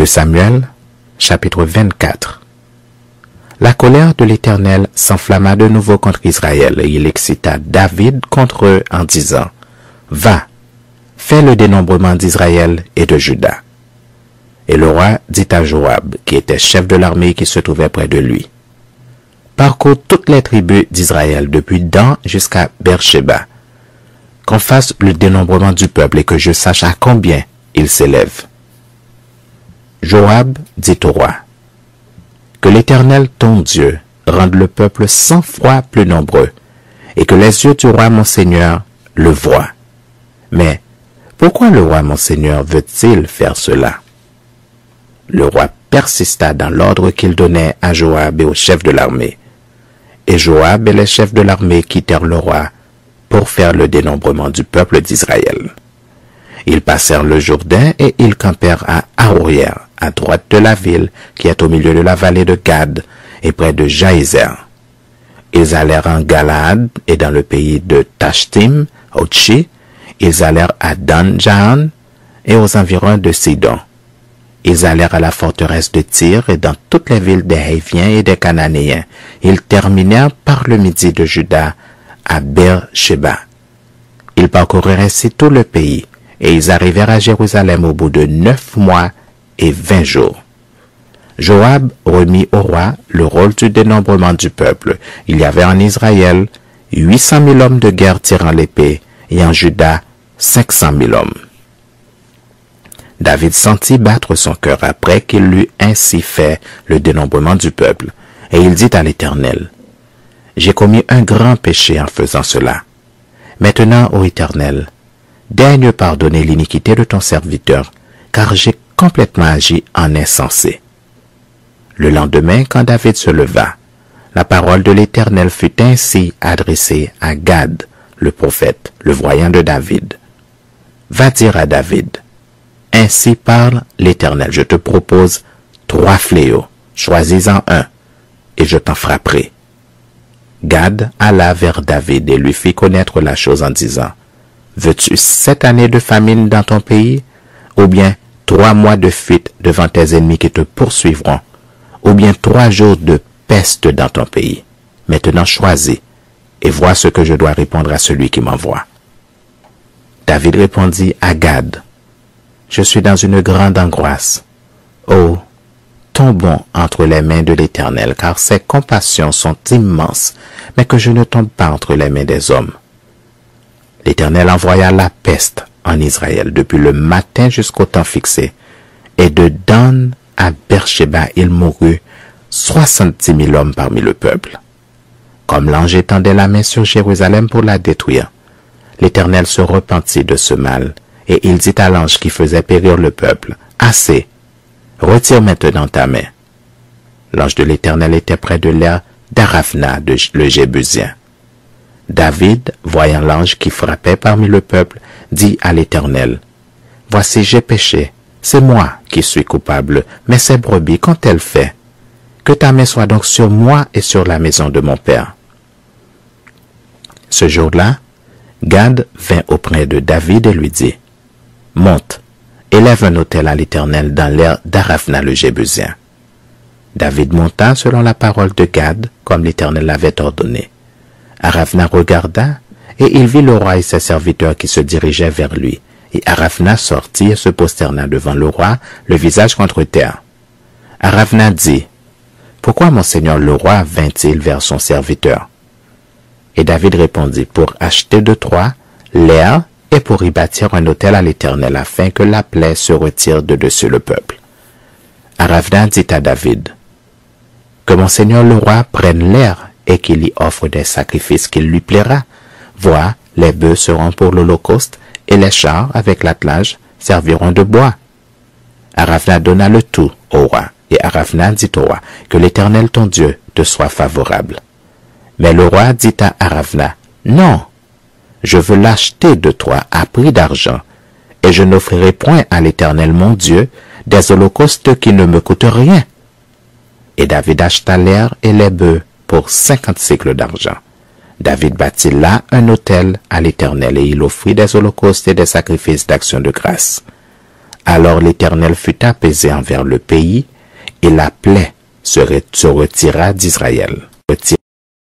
2 Samuel, chapitre 24. La colère de l'Éternel s'enflamma de nouveau contre Israël, et il excita David contre eux en disant, « Va, fais le dénombrement d'Israël et de Juda. » Et le roi dit à Joab, qui était chef de l'armée qui se trouvait près de lui, « Parcours toutes les tribus d'Israël, depuis Dan jusqu'à Beersheba, qu'on fasse le dénombrement du peuple et que je sache à combien il s'élève. » Joab dit au roi, « Que l'Éternel ton Dieu rende le peuple 100 fois plus nombreux, et que les yeux du roi mon Seigneur le voient. Mais pourquoi le roi mon Seigneur veut-il faire cela? » Le roi persista dans l'ordre qu'il donnait à Joab et aux chefs de l'armée. Et Joab et les chefs de l'armée quittèrent le roi pour faire le dénombrement du peuple d'Israël. Ils passèrent le Jourdain et ils campèrent à Aroïère, à droite de la ville qui est au milieu de la vallée de Gad et près de Jaïzer. Ils allèrent en Galaad et dans le pays de Tashtim, Otchi. Ils allèrent à Dan-Jaan et aux environs de Sidon. Ils allèrent à la forteresse de Tyr et dans toutes les villes des Héviens et des Cananéens. Ils terminèrent par le midi de Juda à Beersheba. Ils parcoururent ainsi tout le pays et ils arrivèrent à Jérusalem au bout de 9 mois et 20 jours. Joab remit au roi le rôle du dénombrement du peuple. Il y avait en Israël 800 000 hommes de guerre tirant l'épée et en Juda 500 000 hommes. David sentit battre son cœur après qu'il eut ainsi fait le dénombrement du peuple, et il dit à l'Éternel, « J'ai commis un grand péché en faisant cela. Maintenant, ô Éternel, daigne pardonner l'iniquité de ton serviteur, car j'ai complètement agi en insensé. » Le lendemain, quand David se leva, la parole de l'Éternel fut ainsi adressée à Gad, le prophète, le voyant de David. « Va dire à David, ainsi parle l'Éternel, je te propose 3 fléaux, choisis-en un, et je t'en frapperai. » Gad alla vers David et lui fit connaître la chose en disant, « Veux-tu 7 années de famine dans ton pays, ou bien 3 mois de fuite devant tes ennemis qui te poursuivront, ou bien 3 jours de peste dans ton pays? Maintenant choisis, et vois ce que je dois répondre à celui qui m'envoie. » David répondit à Gad, « Je suis dans une grande angoisse. Oh, tombons entre les mains de l'Éternel, car ses compassions sont immenses, mais que je ne tombe pas entre les mains des hommes. » L'Éternel envoya la peste en Israël depuis le matin jusqu'au temps fixé, et de Dan à Beersheba il mourut 70 000 hommes parmi le peuple. Comme l'ange étendait la main sur Jérusalem pour la détruire, l'Éternel se repentit de ce mal, et il dit à l'ange qui faisait périr le peuple, « Assez, retire maintenant ta main. » L'ange de l'Éternel était près de l'aire d'Aravna, le Jébusien. David, voyant l'ange qui frappait parmi le peuple, dit à l'Éternel, « Voici, j'ai péché, c'est moi qui suis coupable, mais ces brebis, qu'ont-elles fait? Que ta main soit donc sur moi et sur la maison de mon père. » Ce jour-là, Gad vint auprès de David et lui dit, « Monte, élève un autel à l'Éternel dans l'aire d'Aravna le Jébusien. » David monta selon la parole de Gad, comme l'Éternel l'avait ordonné. Aravna regarda, et il vit le roi et ses serviteurs qui se dirigeaient vers lui. Et Aravna sortit et se prosterna devant le roi, le visage contre terre. Aravna dit, « Pourquoi mon seigneur le roi vint-il vers son serviteur? » Et David répondit, « Pour acheter de Troie l'aire et pour y bâtir un autel à l'Éternel, afin que la plaie se retire de dessus le peuple. » Aravna dit à David, « Que mon seigneur le roi prenne l'aire et qu'il y offre des sacrifices qu'il lui plaira. Vois, les bœufs seront pour l'holocauste, et les chars, avec l'attelage, serviront de bois. » Aravna donna le tout au roi, et Aravna dit au roi, « Que l'Éternel ton Dieu te soit favorable. » Mais le roi dit à Aravna, « Non, je veux l'acheter de toi à prix d'argent, et je n'offrirai point à l'Éternel mon Dieu des holocaustes qui ne me coûtent rien. » Et David acheta l'aire et les bœufs pour 50 sicles d'argent. David bâtit là un autel à l'Éternel, et il offrit des holocaustes et des sacrifices d'action de grâce. Alors l'Éternel fut apaisé envers le pays, et la plaie se retira d'Israël.